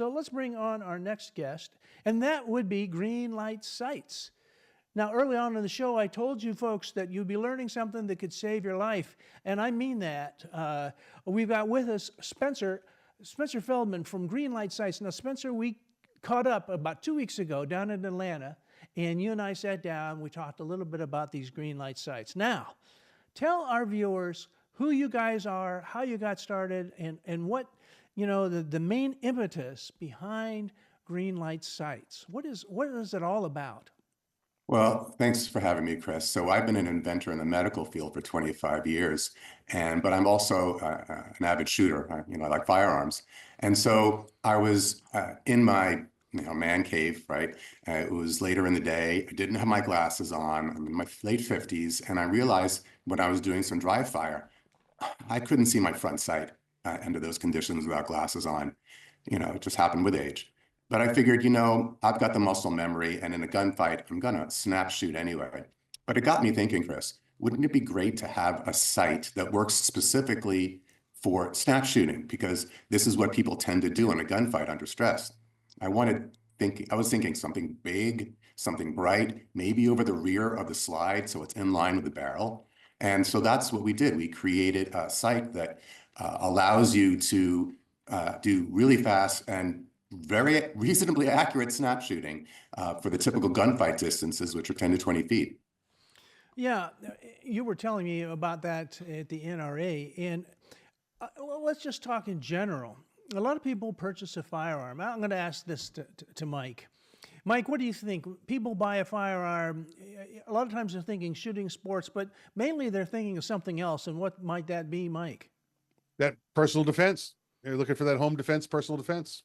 So let's bring on our next guest, and that would be Greenlight Sights. Now, early on in the show, I told you folks that you'd be learning something that could save your life, and I mean that. We've got with us Spencer Feldman from Greenlight Sights. Now, Spencer, we caught up about 2 weeks ago down in Atlanta, and you and I sat down. We talked a little bit about these Greenlight Sights. Now, tell our viewers who you guys are, how you got started, and what, the main impetus behind Greenlight Sights. What is it all about? Well, thanks for having me, Chris. So I've been an inventor in the medical field for 25 years, but I'm also an avid shooter. I like firearms. And so I was in my man cave, right? It was later in the day. I didn't have my glasses on. I'm in my late 50s, and I realized when I was doing some dry fire, I couldn't see my front sight under those conditions without glasses on. It just happened with age. But I figured, I've got the muscle memory, and in a gunfight, I'm going to snap shoot anyway. But it got me thinking, Chris, wouldn't it be great to have a sight that works specifically for snap shooting? Because this is what people tend to do in a gunfight under stress. I was thinking something big, something bright, maybe over the rear of the slide so it's in line with the barrel. And so that's what we did. We created a sight that allows you to do really fast and very reasonably accurate snap shooting for the typical gunfight distances, which are 10 to 20 feet. Yeah, you were telling me about that at the NRA, and well, let's just talk in general. A lot of people purchase a firearm. I'm going to ask this to Mike. Mike, what do you think? People buy a firearm, a lot of times they're thinking shooting sports, but mainly they're thinking of something else, and what might that be, Mike? That personal defense. You're looking for that home defense, personal defense.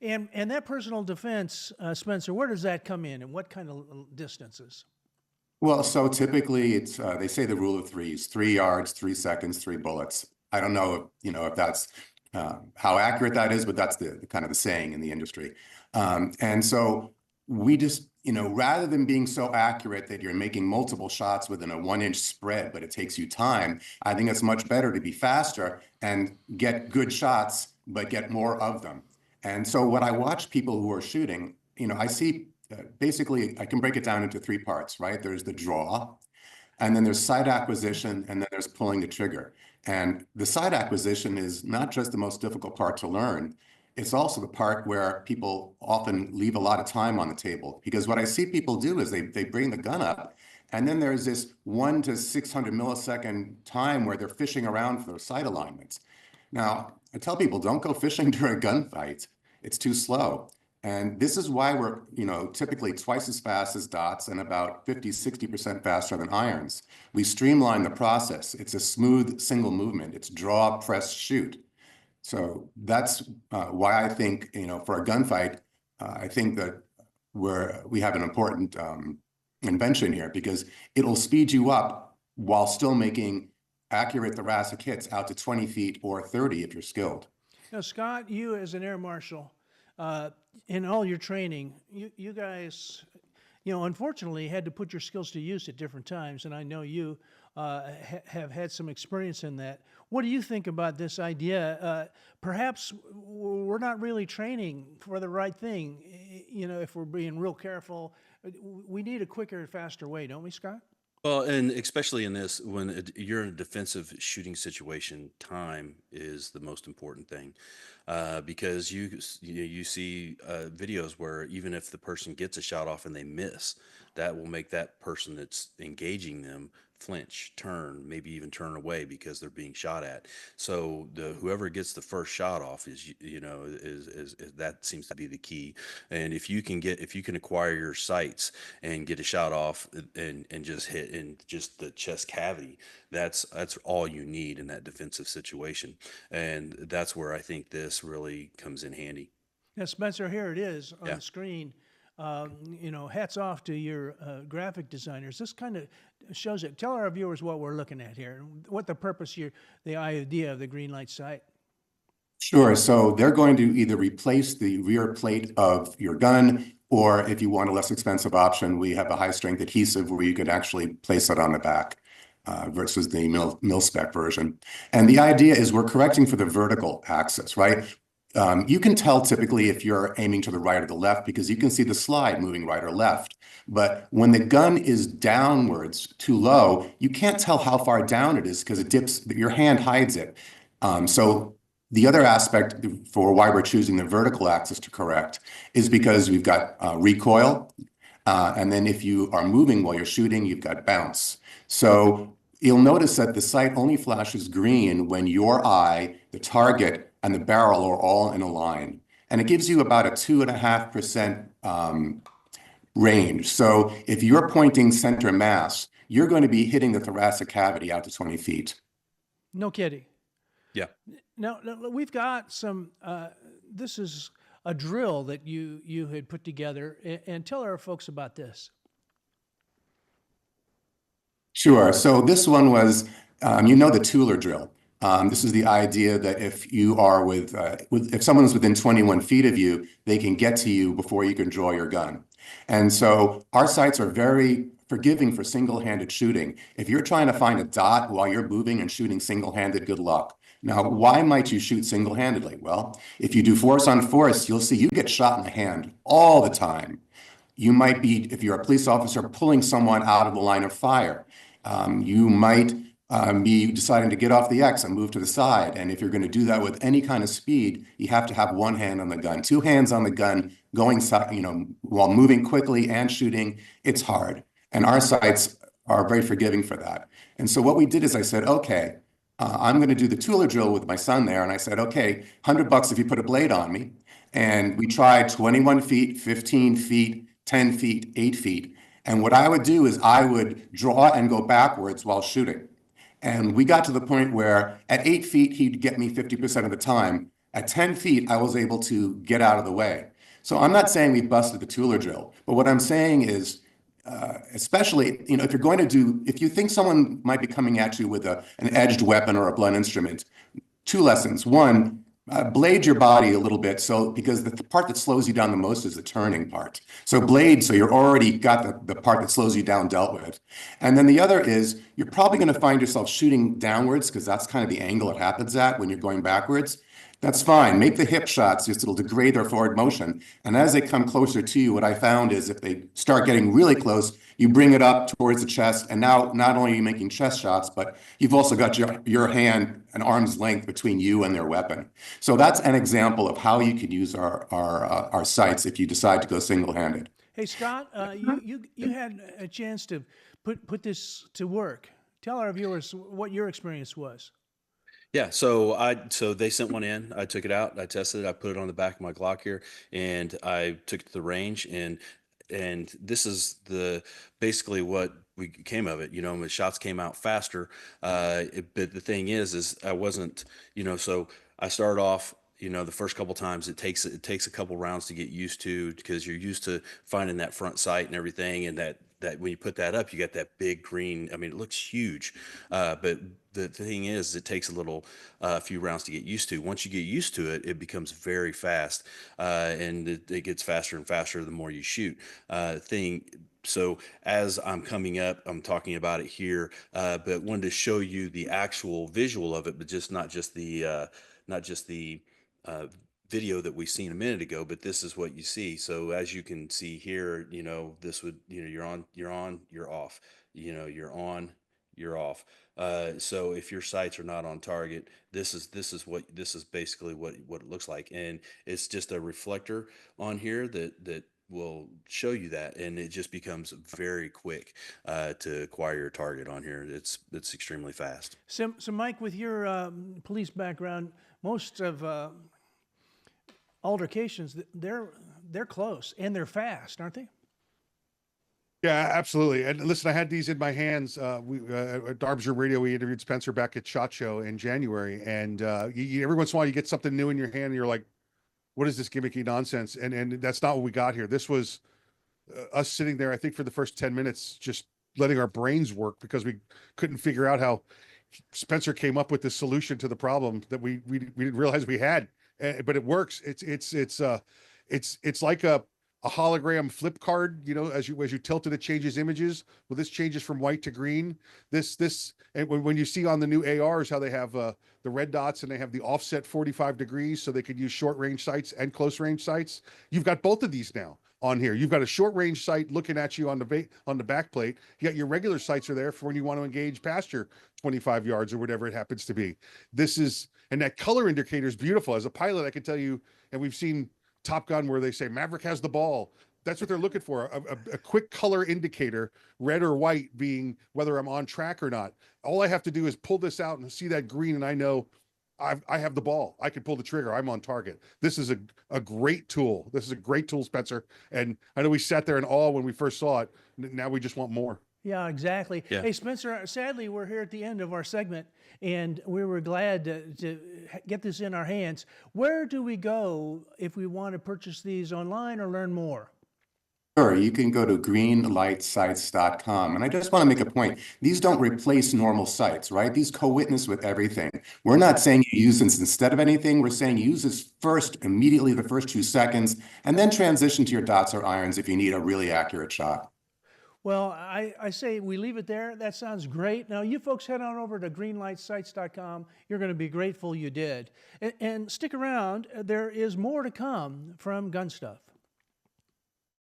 And that personal defense, Spencer, where does that come in, and what kind of distances? Well, so typically it's they say the rule of threes: 3 yards, 3 seconds, 3 bullets. I don't know if that's how accurate that is, but that's the kind of the saying in the industry. And so we just rather than being so accurate that you're making multiple shots within a 1-inch spread, but it takes you time, I think it's much better to be faster and get good shots, but get more of them. And so when I watch people who are shooting, I see basically, I can break it down into 3 parts, right? There's the draw, and then there's sight acquisition, and then there's pulling the trigger. And the sight acquisition is not just the most difficult part to learn, it's also the part where people often leave a lot of time on the table. Because what I see people do is they bring the gun up, and then there's this 1 to 600 millisecond time where they're fishing around for their sight alignments. Now, I tell people, don't go fishing during a gunfight. It's too slow. And this is why we're, typically twice as fast as dots and about 50, 60% faster than irons. We streamline the process. It's a smooth single movement. It's draw, press, shoot. So that's why I think, for a gunfight, I think that we have an important invention here, because it'll speed you up while still making accurate thoracic hits out to 20 feet or 30 if you're skilled. Now, Scott, you as an air marshal, in all your training, you guys, unfortunately had to put your skills to use at different times, and I know you have had some experience in that. What do you think about this idea? Perhaps we're not really training for the right thing, if we're being real careful. We need a quicker, faster way, don't we, Scott? Well, and especially in this, when you're in a defensive shooting situation, time is the most important thing, because you see videos where even if the person gets a shot off and they miss, that will make that person that's engaging them flinch, turn, maybe even turn away because they're being shot at. So whoever gets the first shot off is that seems to be the key. And if you can acquire your sights and get a shot off and just hit in just the chest cavity, that's all you need in that defensive situation. And that's where I think this really comes in handy. Now, Spencer, here it is on Yeah. the screen. Hats off to your graphic designers. This kind of shows it. Tell our viewers what we're looking at here, what the purpose, the idea of the Greenlight sight. Sure. So they're going to either replace the rear plate of your gun, or if you want a less expensive option, we have a high-strength adhesive where you could actually place it on the back versus the mil-spec version. And the idea is we're correcting for the vertical axis, right? You can tell typically if you're aiming to the right or the left because you can see the slide moving right or left. But when the gun is downwards too low, you can't tell how far down it is because it dips, your hand hides it. So the other aspect for why we're choosing the vertical axis to correct is because we've got recoil. And then if you are moving while you're shooting, you've got bounce. So you'll notice that the sight only flashes green when your eye, the target, and the barrel are all in a line. And it gives you about a 2.5% range. So if you're pointing center mass, you're going to be hitting the thoracic cavity out to 20 feet. No kidding. Yeah. Now we've got some. This is a drill that you had put together, and tell our folks about this. Sure. So this one was, the Tueller drill. This is the idea that if you are if someone's within 21 feet of you, they can get to you before you can draw your gun. And so our sights are very forgiving for single-handed shooting. If you're trying to find a dot while you're moving and shooting single-handed, good luck. Now, why might you shoot single-handedly? Well, if you do force on force, you'll see you get shot in the hand all the time. You might be, if you're a police officer, pulling someone out of the line of fire. You might be deciding to get off the X and move to the side. And if you're going to do that with any kind of speed, you have to have one hand on the gun, two hands on the gun, going, while moving quickly and shooting. It's hard. And our sights are very forgiving for that. And so what we did is I said, okay, I'm going to do the Tueller drill with my son there. And I said, okay, $100 if you put a blade on me. And we tried 21 feet, 15 feet, 10 feet, 8 feet. And what I would do is I would draw and go backwards while shooting. And we got to the point where at 8 feet, he'd get me 50% of the time. At 10 feet, I was able to get out of the way. So I'm not saying we busted the Tueller drill, but what I'm saying is, especially, if you're going to if you think someone might be coming at you with an edged weapon or a blunt instrument, two lessons. One, blade your body a little bit, because the part that slows you down the most is the turning part. So blade, so you're already got the part that slows you down dealt with. And then the other is you're probably going to find yourself shooting downwards because that's kind of the angle it happens at when you're going backwards. That's fine. Make the hip shots, just it'll degrade their forward motion. And as they come closer to you, what I found is if they start getting really close, you bring it up towards the chest. And now not only are you making chest shots, but you've also got your hand an arm's length between you and their weapon. So that's an example of how you could use our sights if you decide to go single-handed. Hey, Scott, you had a chance to put this to work. Tell our viewers what your experience was. Yeah, so they sent one in. I took it out. I tested it. I put it on the back of my Glock here, and I took it to the range. And this is basically what we came of it. The shots came out faster. But the thing is I wasn't. So I started off. The first couple times it takes a couple rounds to get used to because you're used to finding that front sight and everything, and that when you put that up, you got that big green. I mean, it looks huge, but the thing is, it takes a few rounds to get used to. Once you get used to it, it becomes very fast, and it gets faster and faster the more you shoot. So as I'm coming up, I'm talking about it here, but wanted to show you the actual visual of it, but not just the video that we seen a minute ago, but this is what you see. So as you can see here, this would, you're on, you're off, you're on, you're off. So if your sights are not on target, this is basically what it looks like. And it's just a reflector on here that will show you that. And it just becomes very quick, to acquire your target on here. It's extremely fast. So Mike, with your police background, most of altercations, they're close and they're fast, aren't they? Yeah, absolutely. And listen, I had these in my hands. We at Darbs Radio, we interviewed Spencer back at SHOT Show in January, and every once in a while you get something new in your hand, and you're like, "What is this gimmicky nonsense?" And that's not what we got here. This was us sitting there, I think, for the first 10 minutes, just letting our brains work because we couldn't figure out how Spencer came up with this solution to the problem that we didn't realize we had. But it works. It's like a a hologram flip card, as you tilt it, it changes images. Well, this changes from white to green. And when you see on the new ARs how they have the red dots and they have the offset 45 degrees, so they could use short range sights and close range sights. You've got both of these now on here. You've got a short range sight looking at you on the back plate. You got your regular sights are there for when you want to engage past your 25 yards or whatever it happens to be. And that color indicator is beautiful. As a pilot, I can tell you, and we've seen Top Gun where they say Maverick has the ball. That's what they're looking for. A quick color indicator, red or white, being whether I'm on track or not. All I have to do is pull this out and see that green, and I know I have the ball. I can pull the trigger. I'm on target. This is a great tool. This is a great tool, Spencer. And I know we sat there in awe when we first saw it. Now we just want more. Yeah, exactly. Yeah. Hey, Spencer, sadly, we're here at the end of our segment, and we were glad to get this in our hands. Where do we go if we want to purchase these online or learn more? Sure, you can go to greenlightsites.com. And I just want to make a point. These don't replace normal sites, right? These co-witness with everything. We're not saying you use this instead of anything. We're saying you use this first, immediately the first 2 seconds, and then transition to your dots or irons if you need a really accurate shot. Well, I say we leave it there. That sounds great. Now, you folks head on over to greenlightsites.com. You're going to be grateful you did. And stick around. There is more to come from Gun Stuff.